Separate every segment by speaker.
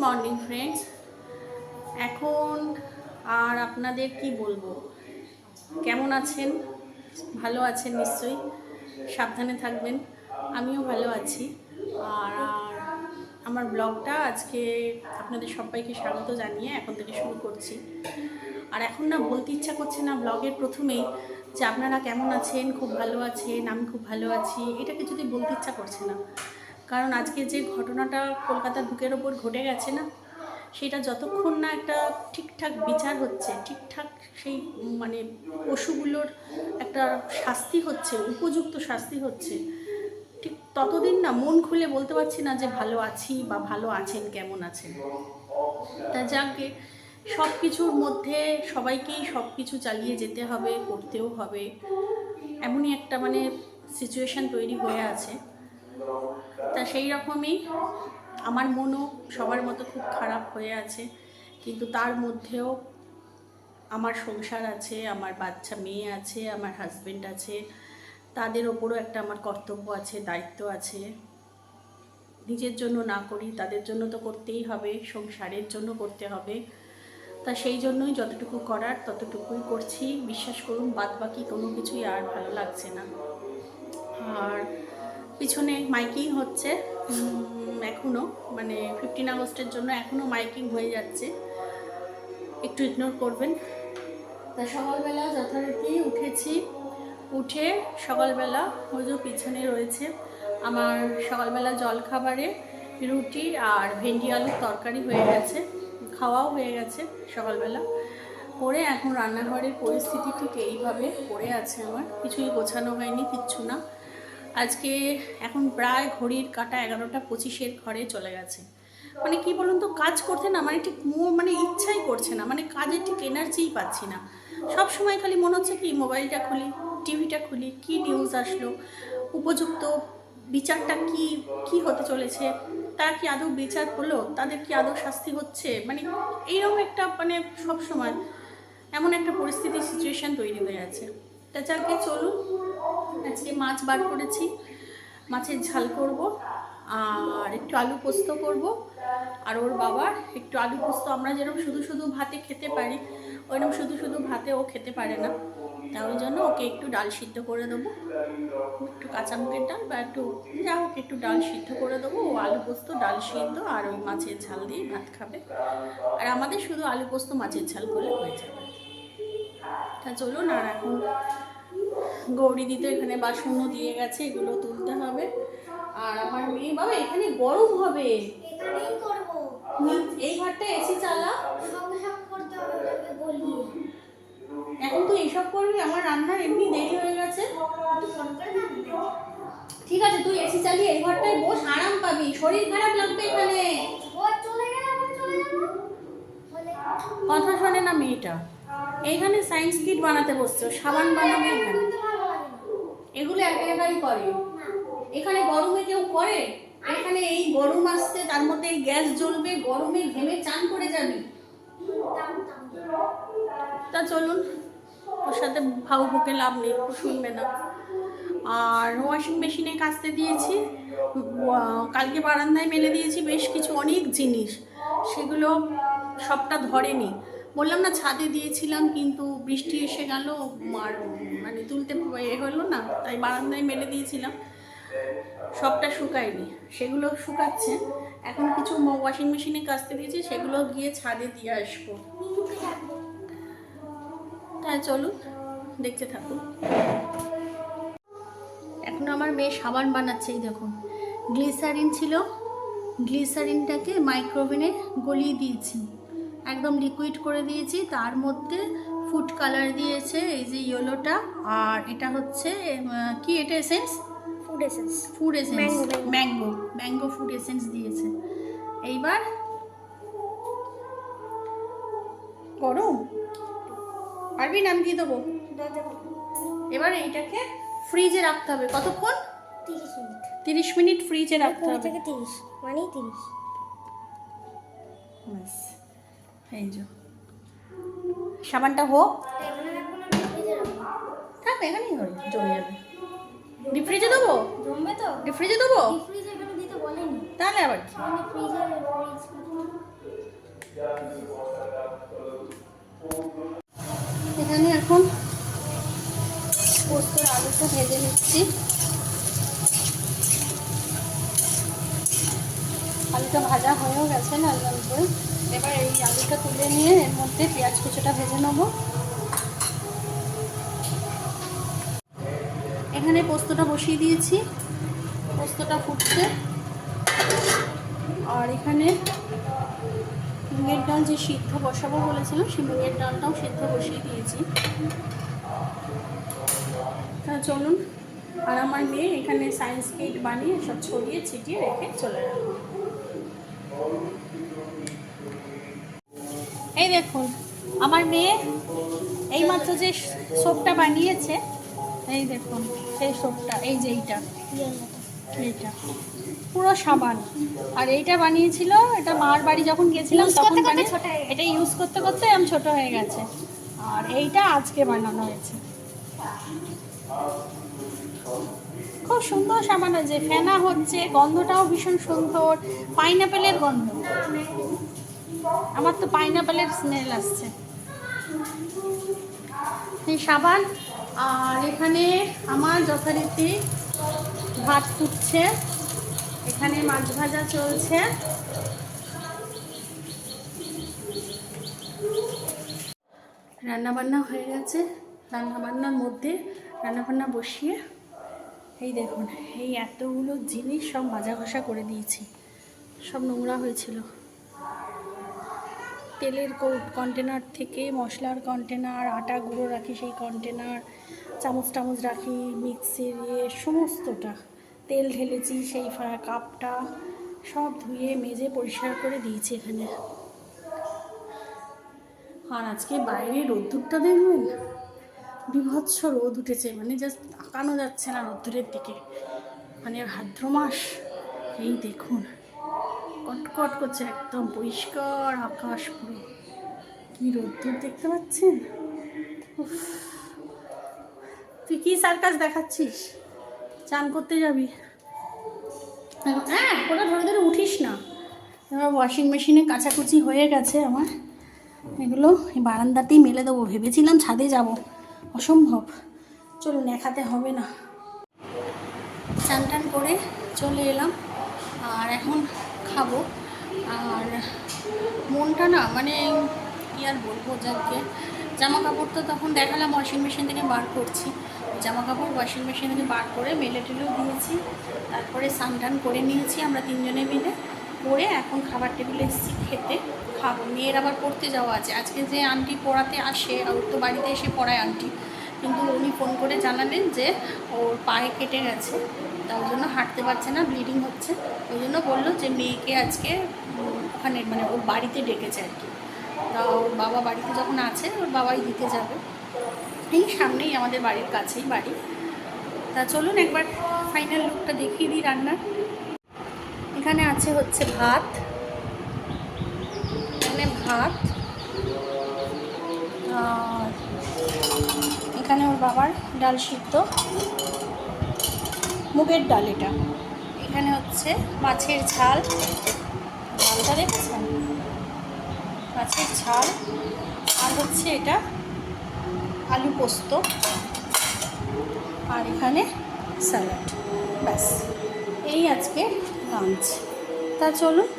Speaker 1: Morning friends. এখন আর আপনাদের কি বলবো, কেমন আছেন? ভালো আছেন নিশ্চয়ই, সাবধানে থাকবেন। আমিও ভালো আছি। আর আমার ব্লগটা আজকে আপনাদের সবাইকে স্বাগত জানিয়ে এখন থেকে শুরু করছি। আর এখন না বলতে ইচ্ছা করছে না ব্লগের প্রথমেই যে আপনারা কেমন আছেন, খুব ভালো আছেন, আমি খুব ভালো আছি, এটাকে যদি বলতে ইচ্ছা করছে না। কারণ আজকে যে ঘটনাটা কলকাতার বুকের ওপর ঘটে গেছে না, সেটা যতক্ষণ না একটা ঠিকঠাক বিচার হচ্ছে, ঠিকঠাক সেই মানে পশুগুলোর একটা শাস্তি হচ্ছে, উপযুক্ত শাস্তি হচ্ছে, ঠিক ততদিন না মন খুলে বলতে পারছি না যে ভালো আছি বা ভালো আছেন, কেমন আছেন। তা যাকে সব কিছুর মধ্যে সবাইকেই সব কিছু চালিয়ে যেতে হবে, করতেও হবে, এমনই একটা মানে সিচুয়েশান তৈরি হয়ে আছে। তা সেই রকমই আমার মনও সবার মতো খুব খারাপ হয়ে আছে, কিন্তু তার মধ্যেও আমার সংসার আছে, আমার বাচ্চা মেয়ে আছে, আমার হাজবেন্ড আছে, তাদের ওপরও একটা আমার কর্তব্য আছে, দায়িত্ব আছে। নিজের জন্য না করি, তাদের জন্য তো করতেই হবে, সংসারের জন্য করতে হবে। তা সেই জন্যই যতটুকু করার ততটুকুই করছি। বিশ্বাস করুন, বাদ বাকি কোনো কিছুই আর ভালো লাগছে না। আর পিছনে মাইকিং হচ্ছে এখনও, মানে 15 আগস্টের জন্য এখনও মাইকিং হয়ে যাচ্ছে, একটু ইগনোর করবেন। তা সকালবেলা যথারীতি উঠেছি, উঠে সকালবেলা ওই যে পিছনে রয়েছে আমার সকালবেলা জলখাবারে রুটি আর ভেন্ডি আলুর তরকারি হয়ে গেছে, খাওয়াও হয়ে গেছে সকালবেলা করে। এখন রান্নাঘরের পরিস্থিতি ঠিক এইভাবে পড়ে আছে, আমার কিছুই গোছানো হয়নি, কিচ্ছু না। আজকে এখন প্রায় ঘড়ির কাঁটা 11:25 ঘরে চলে গেছে। মানে কি বলুন তো, কাজ করতে না মানে ঠিক মানে ইচ্ছাই করছে না, মানে কাজে ঠিক এনার্জিই পাচ্ছি না। সব সময় খালি মনে হচ্ছে কি মোবাইলটা খুলি, টিভিটা খুলি, কি নিউজ আসলো, উপযুক্ত বিচারটা কি কি হতে চলেছে, তার কি আদৌ বিচার হলো, তাদের কি আদৌ শাস্তি হচ্ছে, মানে এইরকম একটা মানে সব সময় এমন একটা পরিস্থিতি সিচুয়েশান তৈরি হয়ে আছে। তা যাকে চলুন, আজকে মাছ বার করেছি, মাছের ঝাল করব আর একটু আলু পোস্ত করব। আর ওর বাবার একটু আলু পোস্ত, আমরা যেরকম শুধু শুধু ভাতে খেতে পারি, ওইরকম শুধু শুধু ভাতে ও খেতে পারে না, তা ওই জন্য ওকে একটু ডাল সিদ্ধ করে দেবো, একটু কাঁচা মুখের ডাল বা একটু যা হোক একটু ডাল সিদ্ধ করে দেবো। ও আলু পোস্ত, ডাল সিদ্ধ আর ওই মাছের ঝাল দিয়ে ভাত খাবে, আর আমাদের শুধু আলু পোস্ত মাছের ঝাল করলে হয়ে যাবে। তা চলুন, আর এখন গৌরী দিতে এখানে বাসনও দিয়ে গেছে, এগুলো তুলতে হবে। আর আমার মেয়ে, বাবা এখানে গরম হবে, এই ঘরটা এসি চালা, এখন তুই এইসব করবি? আমার রান্নার এমনি দেরি হয়ে গেছে। ঠিক আছে, তুই এসি চালিয়ে এই ঘরটায় বস, আরাম পাবি, শরীর খারাপ লাগবে এখানে। কথা শোনে না মেয়েটা, এইখানে সায়েন্স কিট বানাতে বসছে, সাবান বানাবে এখানে, এগুলো একা একাই করে। এখানে গরমে কেউ করে? এখানে এই গরম আসছে, তার মধ্যে এই গ্যাস জ্বলবে, গরমে ঘেমে চান করে যাবি। তা চলুন, ওর সাথে ভাউ বকে লাভ নেই, ও শুনবে না। আর ওয়াশিং মেশিনে কাচতে দিয়েছি, কালকে বারান্দায় মেলে দিয়েছি বেশ কিছু অনেক জিনিস, সেগুলো সবটা ধরেনি। বললাম না ছাদে দিয়েছিলাম, কিন্তু বৃষ্টি এসে গেল আর মানে তুলতে হলো না, তাই বারান্দায় মেলে দিয়েছিলাম, সবটা শুকায়নি, সেগুলো শুকাচ্ছে। এখন কিছু ওয়াশিং মেশিনে কাচতে দিয়েছি, সেগুলো গিয়ে ছাদে দিয়ে আসবো। তাই চলুন, দেখতে থাকুন। এখন আমার মেয়ে সাবান বানাচ্ছে, এই দেখুন গ্লিসারিন ছিল, গ্লিসারিনটাকে মাইক্রোওভেনে গলিয়ে দিয়েছি, একদম লিকুইড করে দিয়েছি, তার মধ্যে ফুড কালার দিয়েছে, এই যে ইয়েলোটা, আর এটা হচ্ছে কি, এটা essence, food essence mango food essence দিয়েছে। এইবার গরম পারবি না, আমি দিয়ে দেবো। এবার এইটাকে ফ্রিজে রাখতে হবে কতক্ষণ? 30 মিনিট ফ্রিজে রাখতে হবে।
Speaker 2: 30 মানে 30।
Speaker 1: এই যে সাবানটা হোক, থাক এখানেই হবে, জমে যাবে। ডিপ ফ্রিজে দেবো,
Speaker 2: জমবে তো?
Speaker 1: ডিপ ফ্রিজে দেবো।
Speaker 2: ডিপ ফ্রিজে এখানে দিতে
Speaker 1: তাহলে আবার কি? এখানে এখন পোস্তর আলুটা ভেজে নিচ্ছি। আলুটা ভাজা হয়েও গেছে লাল লাল করে। এবার এই আলুটা তুলে নিয়ে এর মধ্যে পেঁয়াজ কুচোটা ভেজে নেবো। এখানে পোস্তটা বসিয়ে দিয়েছি, পোস্তটা ফুটছে। আর এখানে মুগের ডাল যে সিদ্ধ বসাবো বলেছিলাম, সেই মুগের ডালটাও সিদ্ধ বসিয়ে দিয়েছি। তা চলুন, আর আমার মেয়ে এখানে সায়েন্স কিট বানিয়ে সব ছড়িয়ে ছিটিয়ে রেখে চলে গেল। এই দেখুন আমার মেয়ে এইমাত্র যে সোপটা বানিয়েছে, এই দেখুন সেই সোপটা, এই যে এইটা পুরো সাবান। আর এইটা বানিয়েছিল, এটা মার বাড়ি যখন গেছিলাম তখন এটা ইউজ করতে করতে আমি ছোট হয়ে গেছে। আর এইটা আজকে বানানো হয়েছে। খুব সুন্দর সাবান হয়েছে, ফেনা হচ্ছে, গন্ধটাও ভীষণ সুন্দর, পাইনাপেলের গন্ধ। আমার তো পাইনাপেলের স্মেল আসছে এই সাবান। আর এখানে আমার যথারীতি ভাত ফুটছে, এখানে মাছ ভাজা চলছে। রান্নাবান্না হয়ে গেছে, রান্নাবান্নার মধ্যে রান্নাবান্না বসিয়ে এই দেখুন এই এতগুলো জিনিস সব মাজা ঘষা করে দিয়েছি। সব নোংরা হয়েছিল, তেলের কন্টেনার থেকে মশলার কন্টেনার, আটা গুঁড়ো রাখি সেই কন্টেনার, চামচ টামচ রাখি, মিক্সির সমস্তটা, তেল ঢেলেছি সেই কাপটা সব ধুয়ে মেজে পরিষ্কার করে দিয়েছি এখানে। আর আজকে বাইরে রোদ্দুরটা দেখবেন, বিভৎস রোদ উঠেছে, মানে জাস্ট তাকানো যাচ্ছে না রোদ্দুরের দিকে। মানে ভাদ্র মাস, এই দেখুন কটকট করছে, একদম পরিষ্কার আকাশ, পুরো কি রোদ্দুর দেখতে পাচ্ছেন। তুই কি সার্কাস দেখাচ্ছিস? চান করতে যাবি? হ্যাঁ, ওটা ধরে ধরে উঠিস না। এবার ওয়াশিং মেশিনে কাচাকুচি হয়ে গেছে আমার, এগুলো এই বারান্দাতেই মেলে দেবো। ভেবেছিলাম ছাদে যাব, অসম্ভব। চলুন, একাতে হবে না। চান টান করে চলে এলাম, আর এখন খাবো। আর মনটা না, মানে কি আর বলবো, যাকে জামা কাপড় তো তখন দেখালাম ওয়াশিং মেশিন থেকে বার করছি, জামা কাপড় ওয়াশিং মেশিন থেকে বার করে মেলে টেলেও দিয়েছি। তারপরে স্নান টান করে নিয়েছি আমরা তিনজনে মিলে, করে এখন খাবার টেবিলে এসেছি খেতে, খাবো। মেয়ের আবার পড়তে যাওয়া আছে আজকে। যে আন্টি পড়াতে আসে, ওর তো বাড়িতে এসে পড়ায় আন্টি, কিন্তু উনি ফোন করে জানালেন যে ওর পায়ে কেটে গেছে, তার জন্য হাঁটতে পারছে না, ব্লিডিং হচ্ছে। ওই জন্য বললো যে মেয়েকে আজকে ওখানে, মানে ওর বাড়িতে ডেকেছে আর কি। তা ওর বাবা বাড়িতে যখন আছে, ওর বাবাই দিতে যাবে। এই সামনেই আমাদের বাড়ির কাছেই বাড়ি। তা চলুন একবার ফাইনাল লুকটা দেখিয়ে দিই রান্নার। এখানে আছে হচ্ছে ভাত, এখানে ভাত, আর এখানে ওর বাবার ডাল সিদ্ধ, মুগের ডাল এটা। এখানে হচ্ছে মাছের ঝাল, ঝালটা দেখেছেন, মাছের ঝাল। আর হচ্ছে এটা আলু পোস্ত, আর এখানে স্যালাড। ব্যাস, এই আজকে লাঞ্চ। তা চলুন,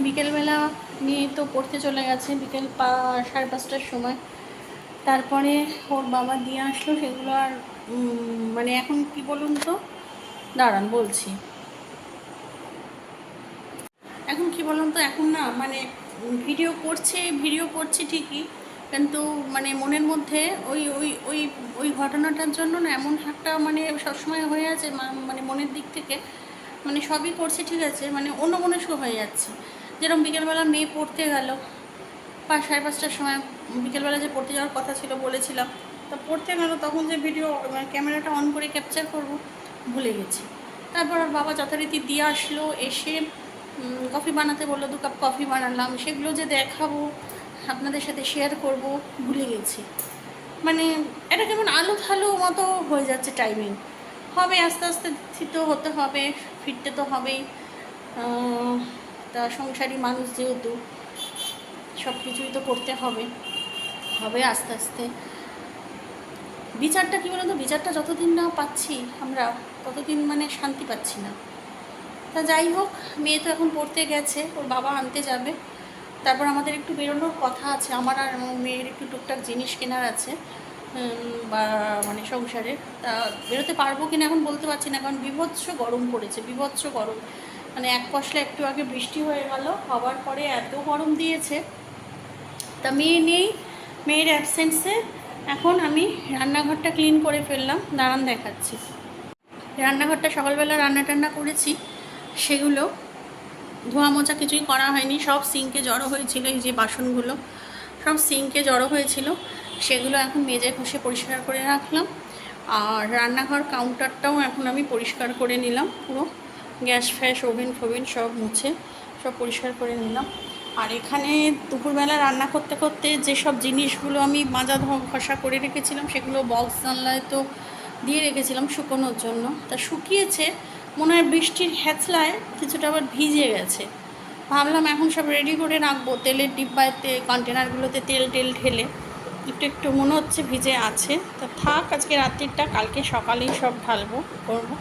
Speaker 1: বিকেলবেলা নিয়ে তো পড়তে চলে গেছে, বিকেল 5:30টার সময়। তারপরে ওর বাবা দিয়ে আসলো সেগুলো। আর মানে এখন কি বলুন তো, দাঁড়ান বলছি। এখন কি বলুন তো, এখন না মানে ভিডিও করছি ঠিকই, কিন্তু মানে মনের মধ্যে ওই ওই ওই ওই ঘটনাটার জন্য না এমন একটা মানে সবসময় হয়ে আছে, মানে মনের দিক থেকে মানে সবই করছি ঠিক আছে, মানে অন্যমনস্ক হয়ে যাচ্ছে। যেরকম বিকেলবেলা মেয়ে পড়তে গেল 5:30টার সময়, বিকেলবেলা যে পড়তে যাওয়ার কথা ছিল বলেছিলাম, তা পড়তে গেল, তখন যে ভিডিও ক্যামেরাটা অন করে ক্যাপচার করব ভুলে গেছি। তারপর ওর বাবা যথারীতি দিয়ে আসলো, এসে কফি বানাতে বললো, 2 কাপ কফি বানালাম, সেগুলো যে দেখাবো আপনাদের সাথে শেয়ার করব ভুলে গেছি। মানে এটা কেমন আলু থালু মতো হয়ে যাচ্ছে টাইমিং। হবে আস্তে আস্তে থিত হতে হবে, ফিরতে তো হবেই। তা সংসারী মানুষ যেহেতু সব কিছুই তো করতে হবে আস্তে আস্তে। বিচারটা কী বলতো, বিচারটা যতদিন না পাচ্ছি আমরা ততদিন মানে শান্তি পাচ্ছি না। তা যাই হোক, মেয়ে তো এখন পড়তে গেছে, ওর বাবা আনতে যাবে। তারপর আমাদের একটু বেরোনোর কথা আছে, আমার আর মেয়ের একটু টুকটাক জিনিস কেনার আছে বা মানে সংসারে। তা বেরোতে পারবো কিনা এখন বলতে পারছি না, কারণ বিভৎস গরম পড়েছে, বিভৎস গরম। মানে এক পশলা একটু আগে বৃষ্টি হয়ে গেল, হওয়ার পরে এত গরম দিয়েছে। তা মেয়ে নেই, মেয়ের অ্যাবসেন্সে এখন আমি রান্নাঘরটা ক্লিন করে ফেললাম, দাঁড়ান দেখাচ্ছি। রান্নাঘরটা সকালবেলা রান্না টান্না করেছি, সেগুলো ধোয়া মোছা কিছুই করা হয়নি, সব সিঙ্কে জড়ো হয়েছিল। এই যে বাসনগুলো সব সিঙ্কে জড়ো হয়েছিল, সেগুলো এখন মেজে ঘষে পরিষ্কার করে রাখলাম। আর রান্নাঘর কাউন্টারটাও এখন আমি পরিষ্কার করে নিলাম, পুরো গ্যাস ফ্যাস ওভেন ফোভেন সব মুছে সব পরিষ্কার করে নিলাম। আর এখানে দুপুরবেলা রান্না করতে করতে যেসব জিনিসগুলো আমি মাজা ঘষা করে রেখেছিলাম, সেগুলো বক্স জানলায় তো দিয়ে রেখেছিলাম শুকোনোর জন্য। তা শুকিয়েছে, মনে হয় বৃষ্টির হ্যাচলায় কিছুটা আবার ভিজে গেছে। ভাবলাম এখন সব রেডি করে রাখবো, তেলের ডিব্বাতে কন্টেনারগুলোতে তেল ঢেলে। একটু একটু মনে হচ্ছে ভিজে আছে, তা থাক আজকে রাত্রিটা, কালকে সকালেই সব ঢালবো করবো।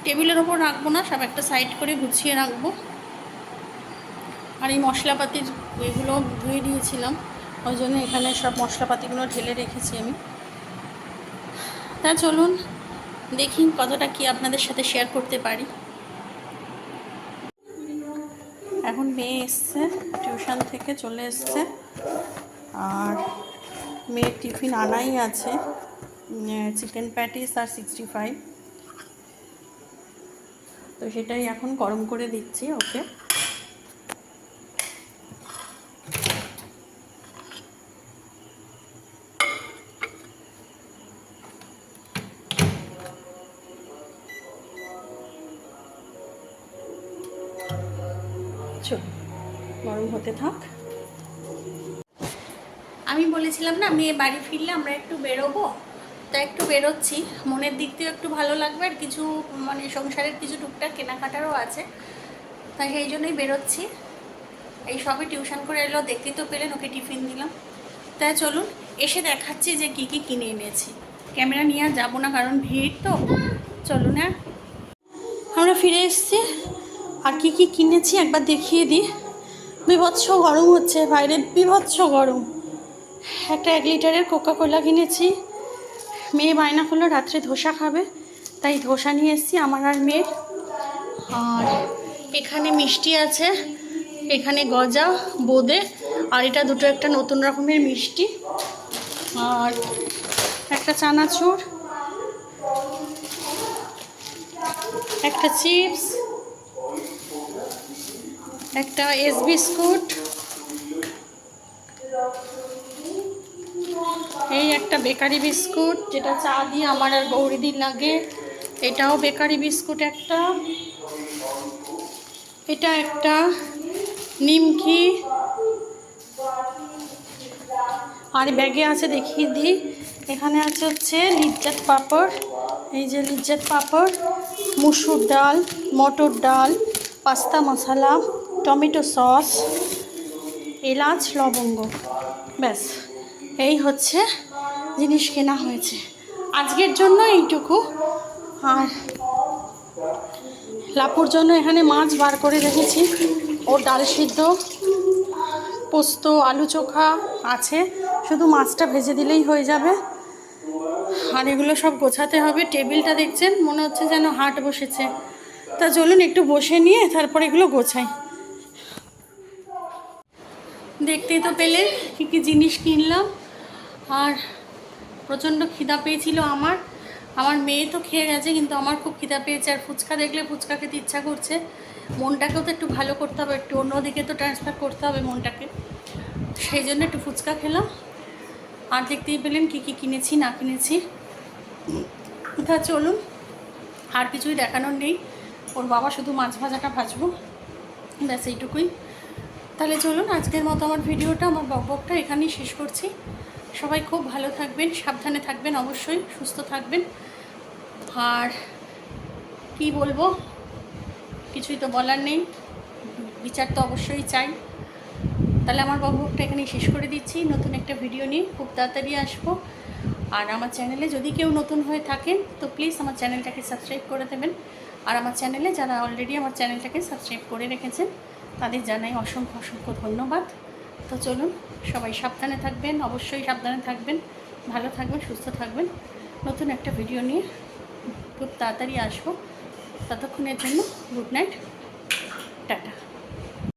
Speaker 1: টেবিলের ওপর রাখবো না, সব একটা সাইড করে গুছিয়ে রাখবো। আর এই মশলাপাতির এগুলো ধুয়ে দিয়েছিলাম, ওই জন্য এখানে সব মশলাপাতিগুলো ঢেলে রেখেছি আমি। তা চলুন দেখি কতটা কি আপনাদের সাথে শেয়ার করতে পারি। এখন মেয়ে এসছে, টিউশন থেকে চলে এসছে, আর মেয়ের টিফিন আনাই আছে, চিকেন প্যাটিস আর 65। তো সেটাই এখন গরম করে দিচ্ছি ওকে। গরম হতে থাক। আমি বলেছিলাম না মেয়ে বাড়ি ফিরলে আমরা একটু বেরোবো, তা একটু বেরোচ্ছি, মনের দিক থেকেও একটু ভালো লাগবে, আর কিছু মানে সংসারের কিছু টুকটাক কেনাকাটারও আছে, তাই সেই জন্যই বেরোচ্ছি। এই সবই টিউশন করে এলো, দেখতেই তো পেলেন, ওকে টিফিন দিলাম। তাই চলুন এসে দেখাচ্ছি যে কী কী কিনে এনেছি। ক্যামেরা নিয়ে আর যাবো না, কারণ ভিড় তো। চলুন, হ্যাঁ আমরা ফিরে এসেছি, আর কি কি কিনেছি একবার দেখিয়ে দিই। বিভৎস গরম হচ্ছে বাইরে, বিভৎস গরম। একটা 1 লিটারের কোকাকোলা কিনেছি, মেয়ে বায়না করলো রাত্রে ধোসা খাবে, তাই ধোসা নিয়ে এসেছি আমার আর মেয়ের। আর এখানে মিষ্টি আছে, এখানে গজা, বোঁদে, আর এটা দুটো একটা নতুন রকমের মিষ্টি, আর একটা চানাচুর, একটা চিপস, একটা এস বিস্কুট, এই একটা বেকারি বিস্কুট যেটা চা দিয়ে আমার আর গৌরীদির লাগে, এটাও বেকারি বিস্কুট একটা, এটা একটা নিমকি, আর ব্যাগে আছে দেখিয়ে দিই, এখানে আছে হচ্ছে লিজ্জাত পাঁপড়, এই যে লিজ্জাত পাঁপড়, মুসুর ডাল, মটর ডাল, পাস্তা মশলা, টমেটো সস, এলাচ, লবঙ্গ, ব্যাস এই হচ্ছে জিনিস কেনা হয়েছে আজকের জন্য এইটুকু। আর লাপুর জন্য এখানে মাছ বার করে রেখেছি, ওর ডাল সিদ্ধ, পোস্ত, আলু চোখা আছে, শুধু মাছটা ভেজে দিলেই হয়ে যাবে। আর এগুলো সব গোছাতে হবে, টেবিলটা দেখছেন মনে হচ্ছে যেন হাট বসেছে। তা চলুন একটু বসে নিয়ে তারপর এগুলো গোছাই। দেখতেই তো পেলে কী কী জিনিস কিনলাম। আর প্রচণ্ড খিদা পেয়েছিল আমার মেয়ে তো খেয়ে গেছে, কিন্তু আমার খুব খিদা পেয়েছে। আর ফুচকা দেখলে ফুচকা খেতে ইচ্ছা করছে। মনটাকেও তো একটু ভালো করতে হবে, একটু অন্যদিকে তো ট্রান্সফার করতে হবে মনটাকে, সেই জন্য একটু ফুচকা খেলাম। আর দেখতেই পেলেন কী কী কিনেছি না কিনেছি। তা চলুন, আর কিছুই দেখানোর নেই, ওর বাবা শুধু মাছ ভাজাটা ভাজবো, ব্যাস এইটুকুই। তাহলে চলুন আজকের মতো আমার ভিডিওটা, আমার বকবকটা এখানেই শেষ করছি। সবাই খুব ভালো থাকবেন, সাবধানে থাকবেন, অবশ্যই সুস্থ থাকবেন। আর কি বলবো, কিছুই তো বলার নেই, বিচার তো অবশ্যই চাই। তাহলে আমার বকবকটা এখানেই শেষ করে দিচ্ছি। নতুন একটা ভিডিও নিয়ে খুব তাড়াতাড়ি আসবো। আর আমার চ্যানেলে যদি কেউ নতুন হয়ে থাকেন তো প্লিজ আমার চ্যানেলটাকে সাবস্ক্রাইব করে দেবেন। আর আমার চ্যানেলে যারা অলরেডি আমার চ্যানেলটাকে সাবস্ক্রাইব করে রেখেছেন তাদের জানাই অসংখ্য অসংখ্য ধন্যবাদ। তো চলুন, সবাই সাবধানে থাকবেন, অবশ্যই সাবধানে থাকবেন, ভালো থাকবেন, সুস্থ থাকবেন। নতুন একটা ভিডিও নিয়ে খুব তাড়াতাড়ি আসবো। ততক্ষণের জন্য গুড নাইট, টাটা।